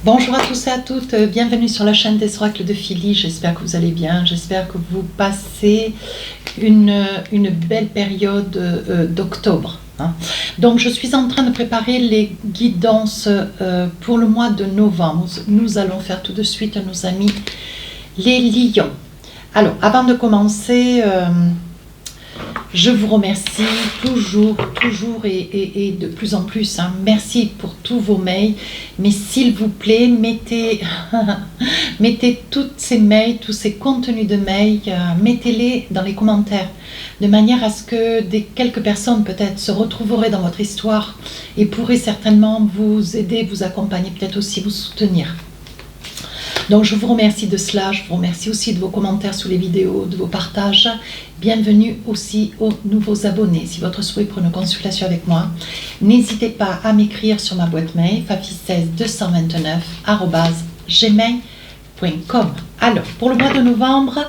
Bonjour à tous et à toutes, bienvenue sur la chaîne des oracles de Philly. J'espère que vous allez bien, j'espère que vous passez une belle période d'octobre. Donc je suis en train de préparer les guidances pour le mois de novembre. Nous allons faire tout de suite à nos amis les lions. Alors avant de commencer, je vous remercie toujours et de plus en plus. Merci pour tous vos mails. Mais s'il vous plaît, mettez toutes ces mails, tous ces contenus de mails, mettez-les dans les commentaires. De manière à ce que quelques personnes peut-être se retrouveraient dans votre histoire et pourraient certainement vous aider, vous accompagner, peut-être aussi vous soutenir. Donc je vous remercie de cela, je vous remercie aussi de vos commentaires sous les vidéos, de vos partages. Bienvenue aussi aux nouveaux abonnés. Si votre souhait pour une consultation avec moi, n'hésitez pas à m'écrire sur ma boîte mail fafi16 229@gmail.com. Alors, pour le mois de novembre,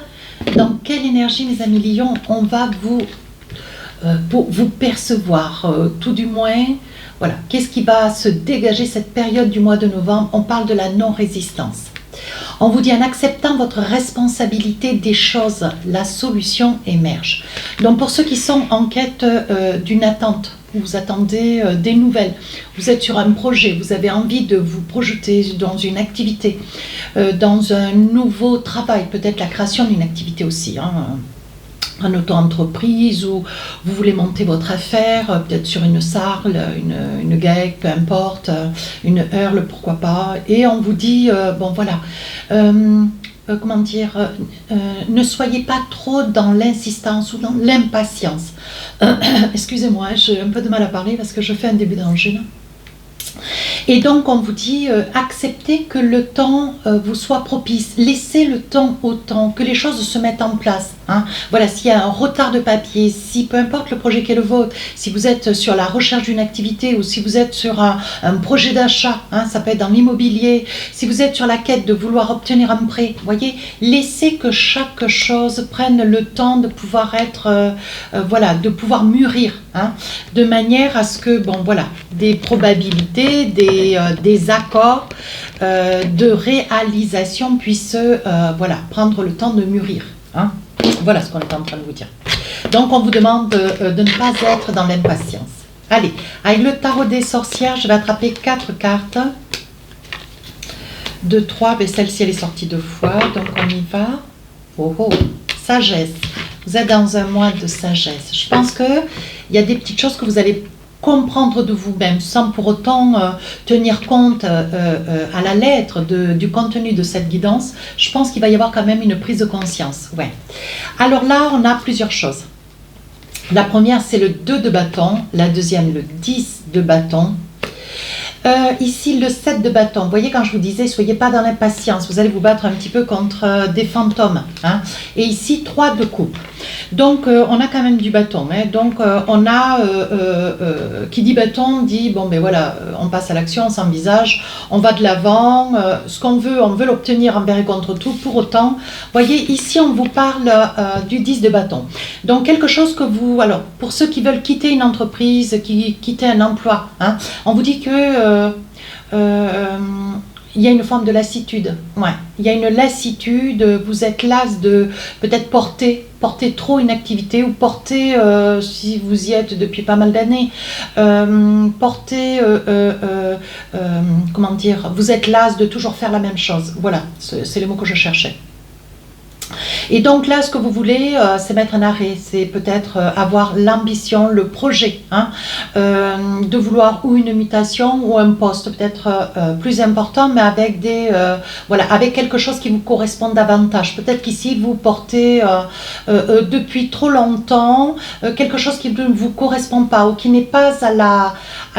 dans quelle énergie, mes amis lions, on va vous percevoir, tout du moins, voilà, qu'est-ce qui va se dégager cette période du mois de novembre? On parle de la non-résistance. On vous dit, en acceptant votre responsabilité des choses, la solution émerge. Donc pour ceux qui sont en quête d'une attente, vous attendez des nouvelles, vous êtes sur un projet, vous avez envie de vous projeter dans une activité, dans un nouveau travail, peut-être la création d'une activité aussi, en auto-entreprise, ou vous voulez monter votre affaire, peut-être sur une sarle, une geek, peu importe, une hurle, pourquoi pas, et on vous dit, bon voilà, comment dire, ne soyez pas trop dans l'insistance ou dans l'impatience. Excusez-moi, j'ai un peu de mal à parler parce que je fais un début d'angine. Et donc on vous dit, acceptez que le temps vous soit propice, laissez le temps au temps, que les choses se mettent en place. Voilà, s'il y a un retard de papier, si peu importe le projet qui est le vôtre, si vous êtes sur la recherche d'une activité ou si vous êtes sur un projet d'achat, ça peut être dans l'immobilier, si vous êtes sur la quête de vouloir obtenir un prêt, voyez, laissez que chaque chose prenne le temps de pouvoir être, voilà, de pouvoir mûrir, de manière à ce que, bon voilà, des probabilités, des accords de réalisation puissent voilà, prendre le temps de mûrir. Voilà ce qu'on est en train de vous dire. Donc on vous demande de ne pas être dans l'impatience. Allez, avec le tarot des sorcières, je vais attraper 4 cartes. 2, 3, mais celle-ci elle est sortie 2 fois, donc on y va. Oh oh, sagesse. Vous êtes dans un mois de sagesse. Je pense qu'il y a des petites choses que vous allez comprendre de vous-même sans pour autant tenir compte à la lettre du contenu de cette guidance. Je pense qu'il va y avoir quand même une prise de conscience. Ouais. Alors là, on a plusieurs choses. La première, c'est le 2 de bâton. La deuxième, le 10 de bâton. Ici, le 7 de bâton. Vous voyez, quand je vous disais, soyez pas dans l'impatience. Vous allez vous battre un petit peu contre des fantômes. Et ici, 3 de coupe. Donc, on a quand même du bâton. Donc, on a, qui dit bâton, dit, bon, ben voilà, on passe à l'action, on s'envisage, on va de l'avant. Ce qu'on veut, on veut l'obtenir envers et contre tout. Pour autant, vous voyez, ici, on vous parle du 10 de bâton. Donc, quelque chose que vous, alors, pour ceux qui veulent quitter une entreprise, quitter un emploi, on vous dit que il y a une forme de lassitude. Ouais. Il y a une lassitude, vous êtes las de peut-être porter trop une activité ou porter, si vous y êtes depuis pas mal d'années, porter, comment dire, vous êtes las de toujours faire la même chose. Voilà, c'est le mot que je cherchais. Et donc là, ce que vous voulez, c'est mettre un arrêt, c'est peut-être avoir l'ambition, le projet, de vouloir ou une mutation ou un poste peut-être plus important, mais avec voilà, avec quelque chose qui vous correspond davantage. Peut-être qu'ici, vous portez depuis trop longtemps quelque chose qui ne vous correspond pas ou qui n'est pas à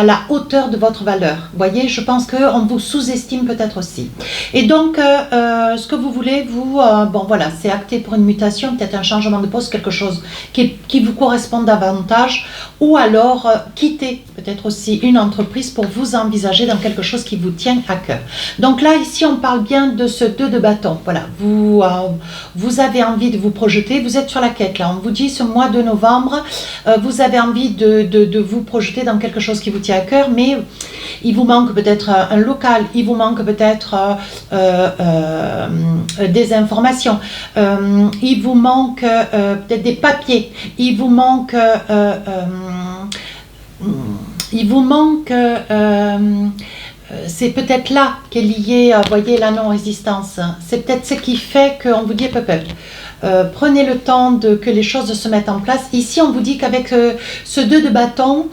la hauteur de votre valeur. Vous voyez, je pense qu'on vous sous-estime peut-être aussi. Et donc, ce que vous voulez, vous, bon voilà, c'est acter partez pour une mutation, peut-être un changement de poste, quelque chose qui vous correspond davantage, ou alors quitter peut-être aussi une entreprise pour vous envisager dans quelque chose qui vous tient à cœur. Donc là, ici, on parle bien de ce 2 de bâton. Voilà, vous avez envie de vous projeter, vous êtes sur la quête là. On vous dit ce mois de novembre, vous avez envie de vous projeter dans quelque chose qui vous tient à cœur, mais il vous manque peut-être un local, il vous manque peut-être des informations, il vous manque peut-être des papiers, il vous manque c'est peut-être là qu'est lié, voyez, la non-résistance. C'est peut-être ce qui fait qu'on vous dit prenez le temps que les choses se mettent en place. Ici, on vous dit qu'avec ce 2 de bâton,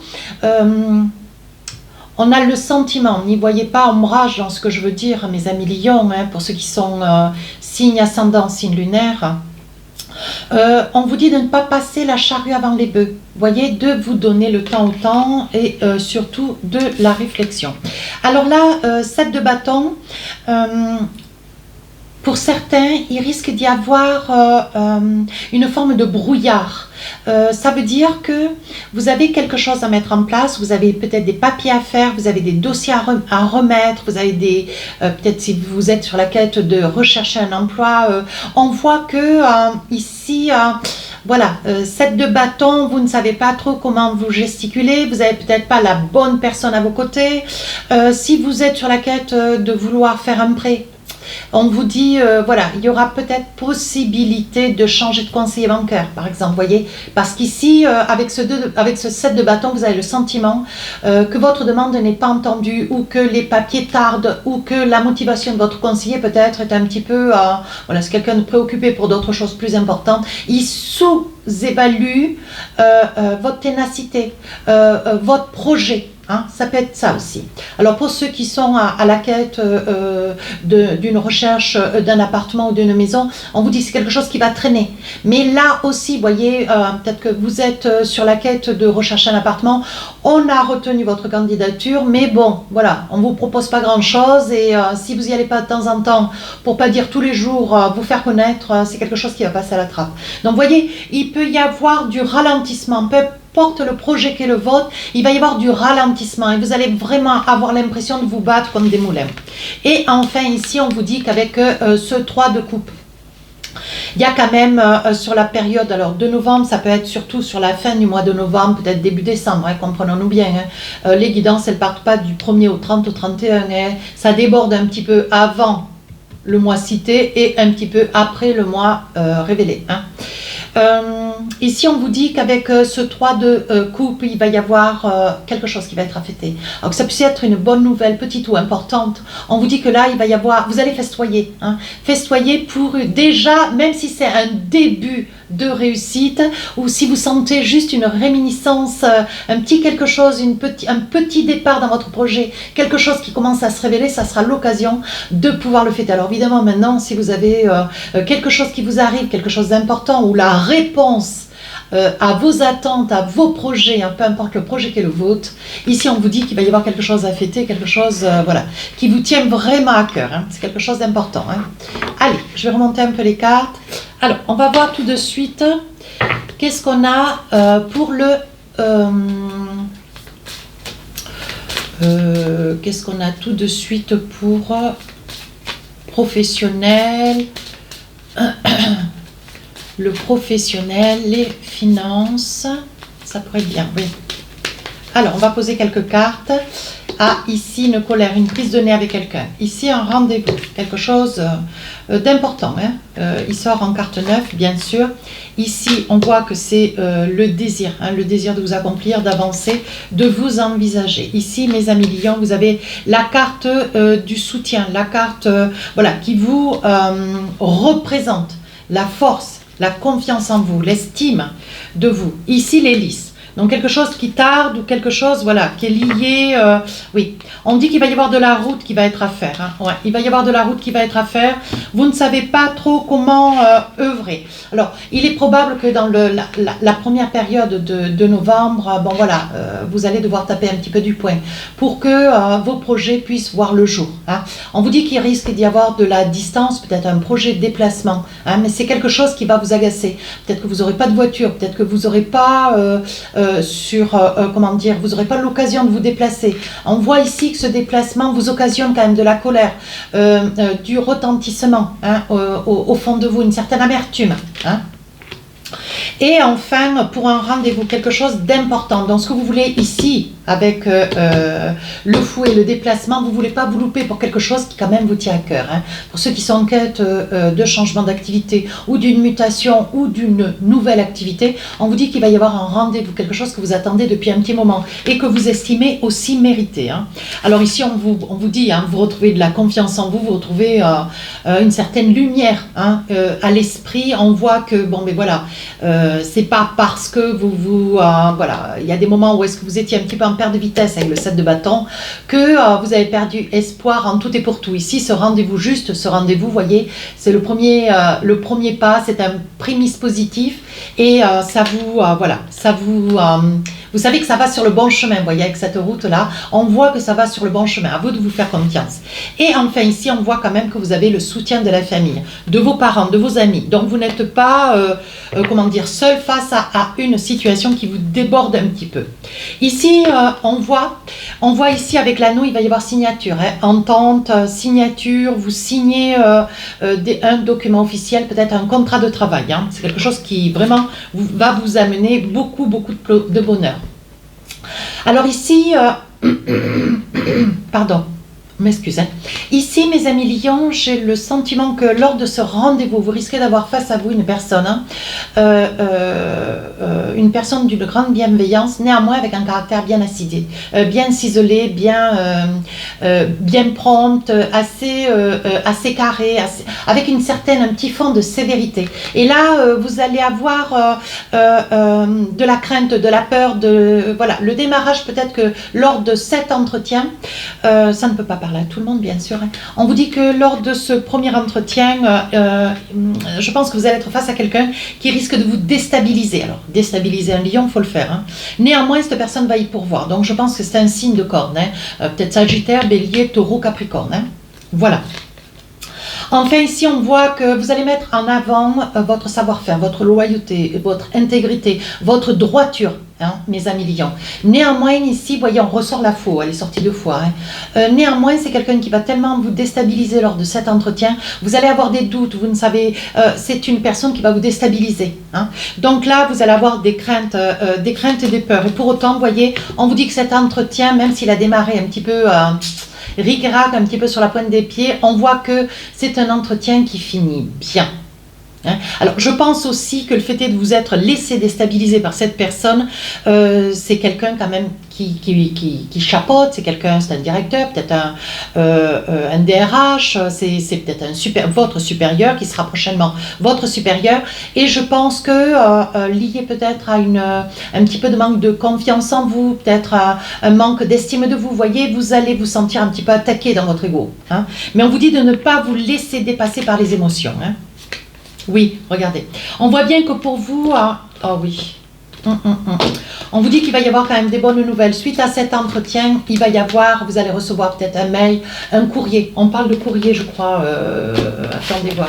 on a le sentiment, n'y voyez pas ombrage dans ce que je veux dire, mes amis lions, hein, pour ceux qui sont signe ascendant, signe lunaire. On vous dit de ne pas passer la charrue avant les bœufs, voyez, de vous donner le temps au temps et surtout de la réflexion. Alors là, 7 de bâton, pour certains, il risque d'y avoir une forme de brouillard. Ça veut dire que vous avez quelque chose à mettre en place, vous avez peut-être des papiers à faire, vous avez des dossiers à remettre, vous avez des, peut-être si vous êtes sur la quête de rechercher un emploi, on voit que ici, voilà, 7 de bâton, vous ne savez pas trop comment vous gesticuler, vous n'avez peut-être pas la bonne personne à vos côtés. Si vous êtes sur la quête de vouloir faire un prêt, on vous dit, voilà, il y aura peut-être possibilité de changer de conseiller bancaire, par exemple, voyez, parce qu'ici, avec ce 7 de bâton, vous avez le sentiment que votre demande n'est pas entendue, ou que les papiers tardent, ou que la motivation de votre conseiller peut-être est un petit peu, voilà, c'est quelqu'un de préoccupé pour d'autres choses plus importantes. Il sous-évalue votre ténacité, votre projet. Hein, ça peut être ça aussi. Alors pour ceux qui sont à la quête d'une recherche d'un appartement ou d'une maison, on vous dit c'est quelque chose qui va traîner. Mais là aussi, vous voyez, peut-être que vous êtes sur la quête de rechercher un appartement, on a retenu votre candidature, mais bon, voilà, on ne vous propose pas grand-chose et si vous n'y allez pas de temps en temps, pour pas dire tous les jours, vous faire connaître, c'est quelque chose qui va passer à la trappe. Donc vous voyez, il peut y avoir du ralentissement, porte le projet qui est le vôtre, il va y avoir du ralentissement et vous allez vraiment avoir l'impression de vous battre comme des moulins. Et enfin ici on vous dit qu'avec ce 3 de coupe, il y a quand même sur la période alors de novembre, ça peut être surtout sur la fin du mois de novembre, peut-être début décembre, hein, comprenons-nous bien. Hein. Les guidances, elles ne partent pas du 1er au 30 au 31, hein. Ça déborde un petit peu avant le mois cité et un petit peu après le mois révélé. Hein. Ici on vous dit qu'avec ce 3 de coupe, il va y avoir quelque chose qui va être affecté. Alors que ça puisse être une bonne nouvelle, petite ou importante, on vous dit que là il va y avoir, vous allez festoyer, hein, festoyer pour déjà, même si c'est un début de réussite, ou si vous sentez juste une réminiscence, un petit quelque chose, un petit départ dans votre projet, quelque chose qui commence à se révéler, ça sera l'occasion de pouvoir le fêter. Alors évidemment maintenant, si vous avez quelque chose qui vous arrive, quelque chose d'important, ou la réponse à vos attentes, à vos projets, hein, peu importe le projet qui est le vôtre, ici on vous dit qu'il va y avoir quelque chose à fêter, quelque chose voilà, qui vous tient vraiment à cœur, hein. C'est quelque chose d'important. Hein. Allez, je vais remonter un peu les cartes. Alors, on va voir tout de suite qu'est-ce qu'on a pour le... qu'est-ce qu'on a tout de suite pour professionnel, le professionnel, les finances, ça pourrait être bien, oui. Alors, on va poser quelques cartes. Ah, ici, une colère, une prise de nez avec quelqu'un. Ici, un rendez-vous, quelque chose d'important. Hein. Il sort en carte 9, bien sûr. Ici, on voit que c'est le désir, hein, le désir de vous accomplir, d'avancer, de vous envisager. Ici, mes amis lions, vous avez la carte du soutien, la carte voilà, qui vous représente la force, la confiance en vous, l'estime de vous. Ici, l'hélice. Donc quelque chose qui tarde ou quelque chose voilà, qui est lié. Oui, on dit qu'il va y avoir de la route qui va être à faire. Hein. Ouais, il va y avoir de la route qui va être à faire. Vous ne savez pas trop comment œuvrer. Alors, il est probable que dans la première période de novembre, bon voilà, vous allez devoir taper un petit peu du poing pour que vos projets puissent voir le jour. Hein. On vous dit qu'il risque d'y avoir de la distance, peut-être un projet de déplacement, hein, mais c'est quelque chose qui va vous agacer. Peut-être que vous n'aurez pas de voiture, peut-être que vous n'aurez pas comment dire, vous n'aurez pas l'occasion de vous déplacer. On voit ici que ce déplacement vous occasionne quand même de la colère, du retentissement hein, au fond de vous, une certaine amertume. Hein. Et enfin, pour un rendez-vous, quelque chose d'important. Donc, ce que vous voulez ici, avec le fou et le déplacement, vous ne voulez pas vous louper pour quelque chose qui quand même vous tient à cœur. Hein. Pour ceux qui sont en quête de changement d'activité ou d'une mutation ou d'une nouvelle activité, on vous dit qu'il va y avoir un rendez-vous, quelque chose que vous attendez depuis un petit moment et que vous estimez aussi mérité. Hein. Alors ici, on vous dit, hein, vous retrouvez de la confiance en vous, vous retrouvez une certaine lumière hein, à l'esprit. On voit que, bon, mais voilà, c'est pas parce que voilà, il y a des moments où est-ce que vous étiez un petit peu en perte de vitesse avec le 7 de bâton que vous avez perdu espoir en tout et pour tout. Ici, ce rendez-vous juste, ce rendez-vous, vous voyez, c'est le premier pas, c'est un prémisse positif et ça vous, voilà, ça vous savez que ça va sur le bon chemin, vous voyez, avec cette route-là, on voit que ça va sur le bon chemin, à vous de vous faire confiance. Et enfin, ici, on voit quand même que vous avez le soutien de la famille, de vos parents, de vos amis. Donc, vous n'êtes pas, comment dire, seul face à une situation qui vous déborde un petit peu. Ici, on voit ici avec l'anneau, il va y avoir signature, hein, entente, signature, vous signez un document officiel, peut-être un contrat de travail. Hein. C'est quelque chose qui vraiment va vous amener beaucoup de bonheur. Alors ici, pardon, m'excusez. Ici, mes amis lions, j'ai le sentiment que lors de ce rendez-vous, vous risquez d'avoir face à vous une personne, une personne d'une grande bienveillance, néanmoins avec un caractère bien acidé, bien ciselé, bien prompte, assez carré, avec un petit fond de sévérité. Et là, vous allez avoir de la crainte, de la peur, voilà, le démarrage peut-être que lors de cet entretien, ça ne peut pas parler à tout le monde, bien sûr. On vous dit que lors de ce premier entretien, je pense que vous allez être face à quelqu'un qui risque de vous déstabiliser. Alors, déstabiliser un lion, il faut le faire. Hein. Néanmoins, cette personne va y pourvoir. Donc, je pense que c'est un signe de corne. Hein. Peut-être Sagittaire, Bélier, Taureau, Capricorne. Hein. Voilà. Enfin, ici, on voit que vous allez mettre en avant votre savoir-faire, votre loyauté, votre intégrité, votre droiture, hein, mes amis lions. Néanmoins, ici, voyez, on ressort la faux, elle est sortie 2 fois. Hein. Néanmoins, c'est quelqu'un qui va tellement vous déstabiliser lors de cet entretien, vous allez avoir des doutes, vous ne savez, c'est une personne qui va vous déstabiliser. Hein. Donc là, vous allez avoir des craintes et des peurs. Et pour autant, voyez, on vous dit que cet entretien, même s'il a démarré un petit peu... ric-rac un petit peu sur la pointe des pieds, on voit que c'est un entretien qui finit bien. Hein. Alors, je pense aussi que le fait de vous être laissé déstabiliser par cette personne, c'est quelqu'un quand même qui chapeaute, c'est un directeur, peut-être un DRH, c'est peut-être votre supérieur qui sera prochainement votre supérieur. Et je pense que lié peut-être à un petit peu de manque de confiance en vous, peut-être un manque d'estime de vous, voyez, vous allez vous sentir un petit peu attaqué dans votre ego. Hein. Mais on vous dit de ne pas vous laisser dépasser par les émotions. Hein. Oui, regardez. On voit bien que pour vous... oh oui. On vous dit qu'il va y avoir quand même des bonnes nouvelles. Suite à cet entretien, il va y avoir... Vous allez recevoir peut-être un mail, un courrier. On parle de courrier, je crois. Attendez voir.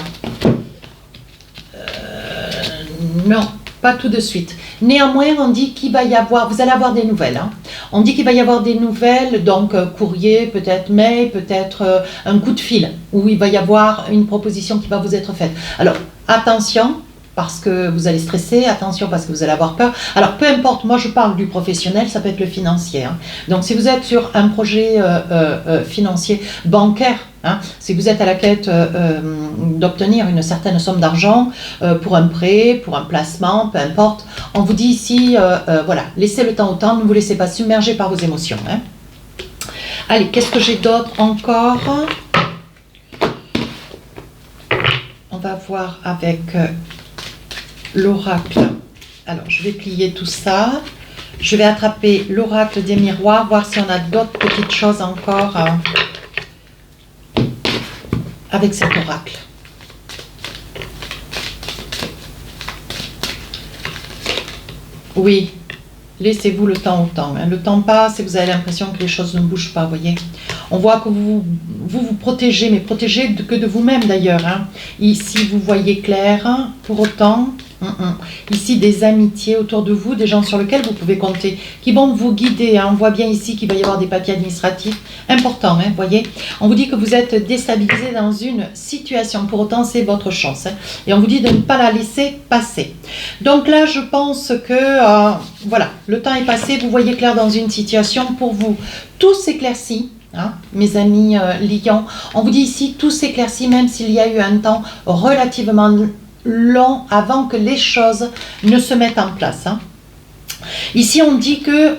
Non, pas tout de suite. Néanmoins, on dit qu'il va y avoir... Vous allez avoir des nouvelles. Hein. On dit qu'il va y avoir des nouvelles, donc courrier, peut-être mail, peut-être un coup de fil, où il va y avoir une proposition qui va vous être faite. Alors, attention, parce que vous allez stresser, attention parce que vous allez avoir peur. Alors, peu importe, moi je parle du professionnel, ça peut être le financier. Hein. Donc, si vous êtes sur un projet financier bancaire, hein, si vous êtes à la quête d'obtenir une certaine somme d'argent pour un prêt, pour un placement, peu importe, on vous dit ici, voilà, laissez le temps au temps, ne vous laissez pas submerger par vos émotions. Hein. Allez, qu'est-ce que j'ai d'autre encore ? On va voir avec l'oracle. Alors, je vais plier tout ça. Je vais attraper l'oracle des miroirs, voir si on a d'autres petites choses encore avec cet oracle. Oui, laissez-vous le temps au temps. Hein. Le temps passe et vous avez l'impression que les choses ne bougent pas, voyez. On voit que vous protégez, mais protégez que de vous-même d'ailleurs. Hein. Ici, vous voyez clair, hein. Pour autant, ici, des amitiés autour de vous, des gens sur lesquels vous pouvez compter, qui vont vous guider. Hein. On voit bien ici qu'il va y avoir des papiers administratifs importants, hein, voyez. On vous dit que vous êtes déstabilisé dans une situation. Pour autant, c'est votre chance. Hein. Et on vous dit de ne pas la laisser passer. Donc là, je pense que, voilà, le temps est passé. Vous voyez clair dans une situation. Pour vous, tout s'éclaircit. Hein, mes amis lions, on vous dit ici, tout s'éclaircit, même s'il y a eu un temps relativement long avant que les choses ne se mettent en place. Hein. Ici, on dit que,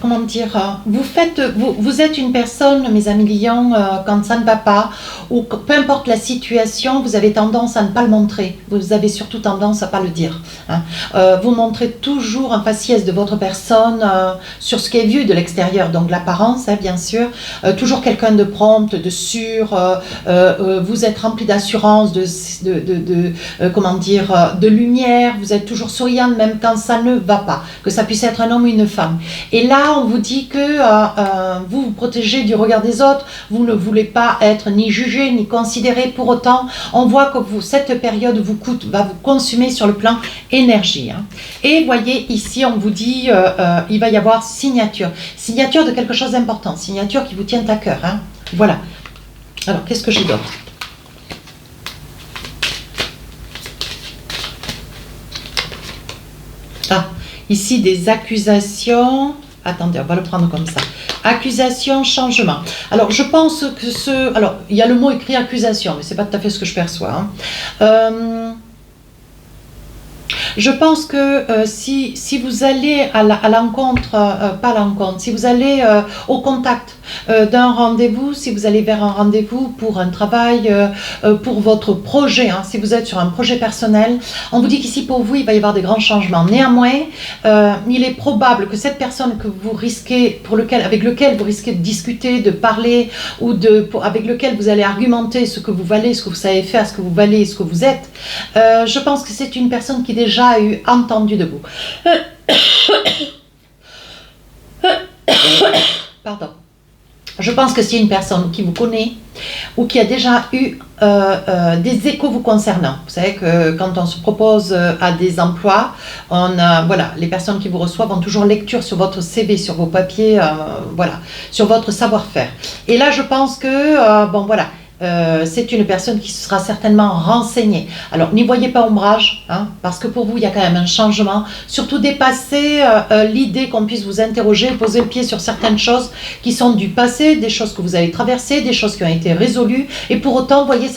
comment dire, vous êtes une personne, mes amis lions, quand ça ne va pas, ou peu importe la situation, vous avez tendance à ne pas le montrer. Vous avez surtout tendance à ne pas le dire. Hein. Vous montrez toujours un faciès de votre personne sur ce qui est vu de l'extérieur, donc l'apparence, hein, bien sûr. Toujours quelqu'un de prompt, de sûr. Vous êtes rempli d'assurance, comment dire, de lumière. Vous êtes toujours souriante, même quand ça ne va pas. Que ça puisse être un homme ou une femme. Et là, on vous dit que vous vous protégez du regard des autres, vous ne voulez pas être ni jugé, ni considéré. Pour autant, on voit que cette période va vous consumer sur le plan énergie. Hein. Et voyez, ici, on vous dit, il va y avoir signature. Signature de quelque chose d'important, signature qui vous tient à cœur. Hein. Voilà. Alors, qu'est-ce que j'ai d'autre ? Ah, ici des accusations. Attendez, on va le prendre comme ça. Accusation, changement. Alors, je pense que alors, il y a le mot écrit accusation, mais ce n'est pas tout à fait ce que je perçois. Hein. Je pense que si vous allez à l'encontre, pas à l'encontre, si vous allez au contact d'un rendez-vous, si vous allez vers un rendez-vous pour un travail, pour votre projet, hein, si vous êtes sur un projet personnel, on vous dit qu'ici pour vous, il va y avoir des grands changements. Néanmoins, il est probable que cette personne que vous risquez, avec lequel vous risquez de discuter, de parler, ou avec lequel vous allez argumenter ce que vous valez, ce que vous savez faire, ce que vous valez, ce que vous êtes, je pense que c'est une personne qui déjà a eu entendu de vous. Pardon. Je pense que c'est une personne qui vous connaît ou qui a déjà eu des échos vous concernant. Vous savez que quand on se propose à des emplois, voilà, les personnes qui vous reçoivent ont toujours lecture sur votre CV, sur vos papiers, voilà, sur votre savoir-faire. Et là, je pense que, bon, voilà, c'est une personne qui sera certainement renseignée. Alors, n'y voyez pas ombrage, hein, parce que pour vous, il y a quand même un changement. Surtout dépasser l'idée qu'on puisse vous interroger, poser le pied sur certaines choses qui sont du passé, des choses que vous avez traversées, des choses qui ont été résolues. Et pour autant, vous voyez,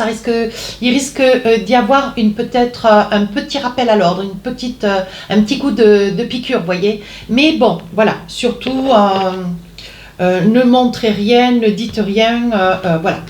il risque d'y avoir peut-être un petit rappel à l'ordre, un petit coup de piqûre, vous voyez. Mais bon, voilà, surtout, ne montrez rien, ne dites rien, voilà.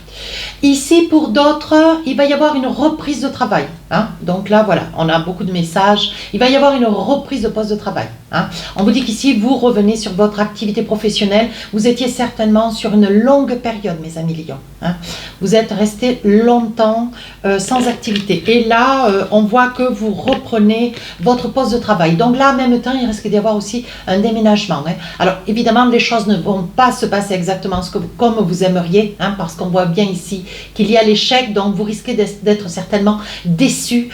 Ici, pour d'autres, il va y avoir une reprise de travail. Hein. Donc là, voilà, on a beaucoup de messages. Il va y avoir une reprise de poste de travail. Hein. On vous dit qu'ici, vous revenez sur votre activité professionnelle. Vous étiez certainement sur une longue période, mes amis lions. Hein. Vous êtes resté longtemps sans activité. Et là, on voit que vous reprenez votre poste de travail. Donc là, en même temps, il risque d'y avoir aussi un déménagement. Hein. Alors, évidemment, les choses ne vont pas se passer exactement comme vous aimeriez, hein, parce qu'on voit bien ici qu'il y a l'échec, donc vous risquez d'être certainement déçu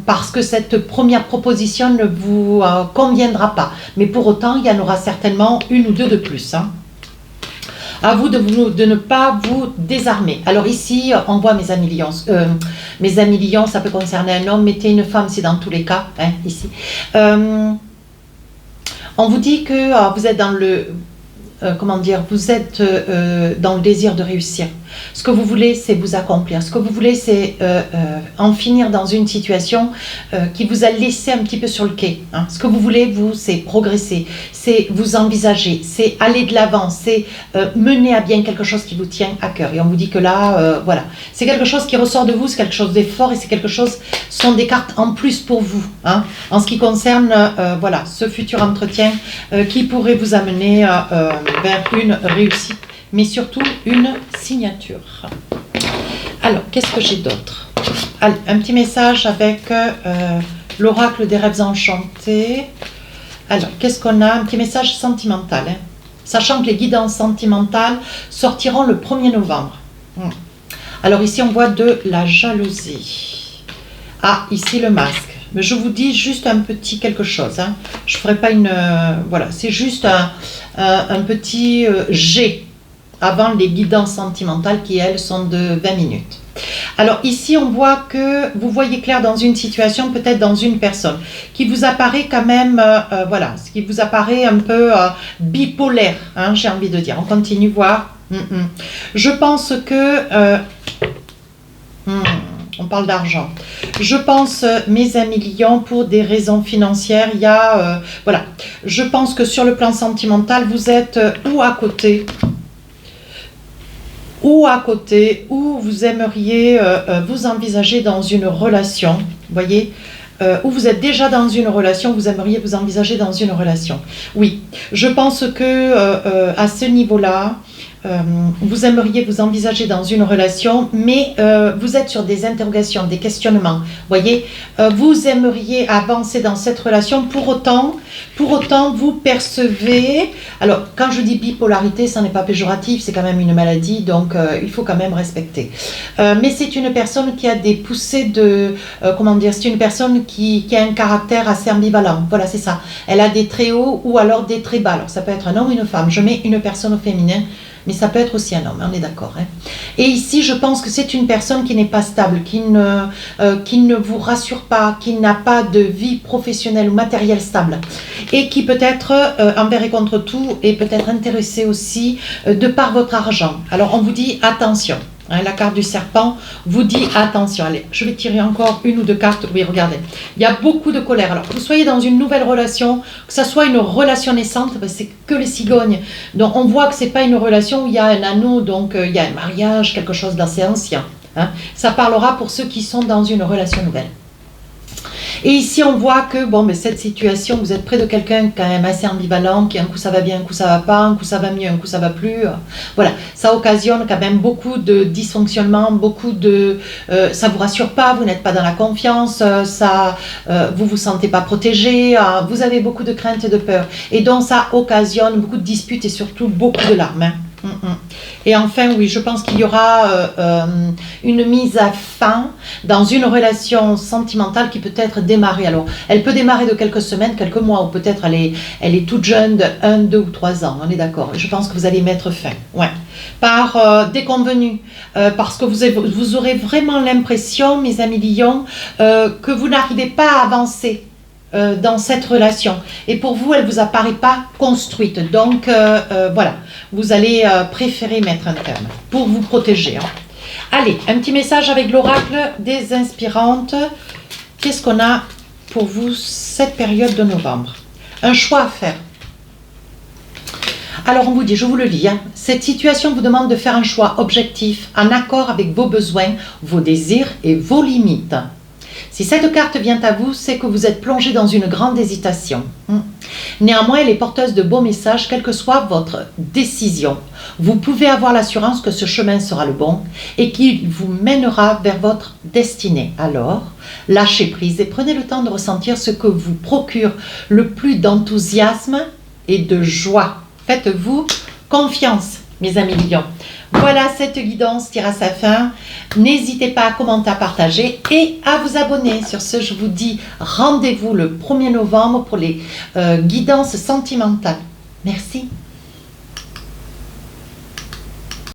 parce que cette première proposition ne vous conviendra pas. Mais pour autant, il y en aura certainement une ou deux de plus. Hein. À vous de ne pas vous désarmer. Alors ici, on voit mes amis lions, ça peut concerner un homme, mettez une femme, c'est dans tous les cas, hein, ici. On vous dit que vous êtes dans le... comment dire, vous êtes dans le désir de réussir. Ce que vous voulez, c'est vous accomplir. Ce que vous voulez, c'est en finir dans une situation qui vous a laissé un petit peu sur le quai. Hein. Ce que vous voulez, vous, c'est progresser, c'est vous envisager, c'est aller de l'avant, c'est mener à bien quelque chose qui vous tient à cœur. Et on vous dit que là, voilà, c'est quelque chose qui ressort de vous, c'est quelque chose d'effort et c'est quelque chose, ce sont des cartes en plus pour vous. Hein, en ce qui concerne, voilà, ce futur entretien qui pourrait vous amener vers une réussite, mais surtout une signature. Alors, qu'est-ce que j'ai d'autre? Allez, un petit message avec l'oracle des rêves enchantés. Alors, qu'est-ce qu'on a? Un petit message sentimental, hein, sachant que les guidances sentimentales sortiront le 1er novembre. Alors ici, on voit de la jalousie. Ah, ici le masque. Mais je vous dis juste un petit quelque chose. Hein. Je ne ferai pas une... voilà, c'est juste un petit jet avant les guidances sentimentales qui, elles, sont de 20 minutes. Alors ici, on voit que vous voyez clair dans une situation, peut-être dans une personne, qui vous apparaît quand même, voilà, ce qui vous apparaît un peu bipolaire, hein, j'ai envie de dire. On continue voir. Je pense que... on parle d'argent. Je pense, mes amis lions, pour des raisons financières, il y a... voilà. Je pense que sur le plan sentimental, vous êtes ou à côté, ou vous aimeriez vous envisager dans une relation, vous voyez, ou vous êtes déjà dans une relation, vous aimeriez vous envisager dans une relation. Oui, je pense que à ce niveau-là, vous aimeriez vous envisager dans une relation, mais vous êtes sur des interrogations, des questionnements. Voyez, vous aimeriez avancer dans cette relation, pour autant vous percevez... Alors, quand je dis bipolarité, ça n'est pas péjoratif, c'est quand même une maladie, donc il faut quand même respecter. Mais c'est une personne qui a des poussées de... comment dire, c'est une personne qui a un caractère assez ambivalent. Voilà, c'est ça. Elle a des traits hauts ou alors des traits bas. Alors, ça peut être un homme ou une femme. Je mets une personne au féminin, mais ça peut être aussi un homme, on est d'accord. Hein. Et ici, je pense que c'est une personne qui n'est pas stable, qui ne vous rassure pas, qui n'a pas de vie professionnelle ou matérielle stable, et qui peut-être, envers et contre tout, est peut-être intéressée aussi de par votre argent. Alors, on vous dit attention. Hein, la carte du serpent vous dit attention. Allez, je vais tirer encore une ou deux cartes. Oui, regardez. Il y a beaucoup de colère. Alors, que vous soyez dans une nouvelle relation, que ce soit une relation naissante, ben, c'est que les cigognes. Donc, on voit que ce n'est pas une relation où il y a un anneau, donc il y a un mariage, quelque chose d'assez ancien. Hein. Ça parlera pour ceux qui sont dans une relation nouvelle. Et ici, on voit que bon, mais cette situation, vous êtes près de quelqu'un quand même assez ambivalent, qui un coup ça va bien, un coup ça va pas, un coup ça va mieux, un coup ça va plus. Voilà, ça occasionne quand même beaucoup de dysfonctionnements, beaucoup de... ça vous rassure pas, vous n'êtes pas dans la confiance, vous vous sentez pas protégé, vous avez beaucoup de craintes et de peur. Et donc ça occasionne beaucoup de disputes et surtout beaucoup de larmes. Hein. Et enfin, oui, je pense qu'il y aura une mise à fin dans une relation sentimentale qui peut être démarrée. Alors, elle peut démarrer de quelques semaines, quelques mois, ou peut-être elle est toute jeune de 1, 2 ou 3 ans, on est d'accord. Je pense que vous allez mettre fin, ouais, par des convenus, parce que vous aurez vraiment l'impression, mes amis lions, que vous n'arrivez pas à avancer dans cette relation, et pour vous elle vous apparaît pas construite, donc voilà, vous allez préférer mettre un terme pour vous protéger. Hein. Allez, un petit message avec l'oracle des inspirantes. Qu'est-ce qu'on a pour vous cette période de novembre? Un choix à faire. Alors on vous dit, je vous le lis, hein, cette situation vous demande de faire un choix objectif en accord avec vos besoins, vos désirs et vos limites. Si cette carte vient à vous, c'est que vous êtes plongé dans une grande hésitation. Néanmoins, elle est porteuse de beaux messages, quelle que soit votre décision. Vous pouvez avoir l'assurance que ce chemin sera le bon et qu'il vous mènera vers votre destinée. Alors, lâchez prise et prenez le temps de ressentir ce que vous procure le plus d'enthousiasme et de joie. Faites-vous confiance, mes amis lions. Voilà, cette guidance tire à sa fin. N'hésitez pas à commenter, à partager et à vous abonner. Sur ce, je vous dis rendez-vous le 1er novembre pour les guidances sentimentales. Merci.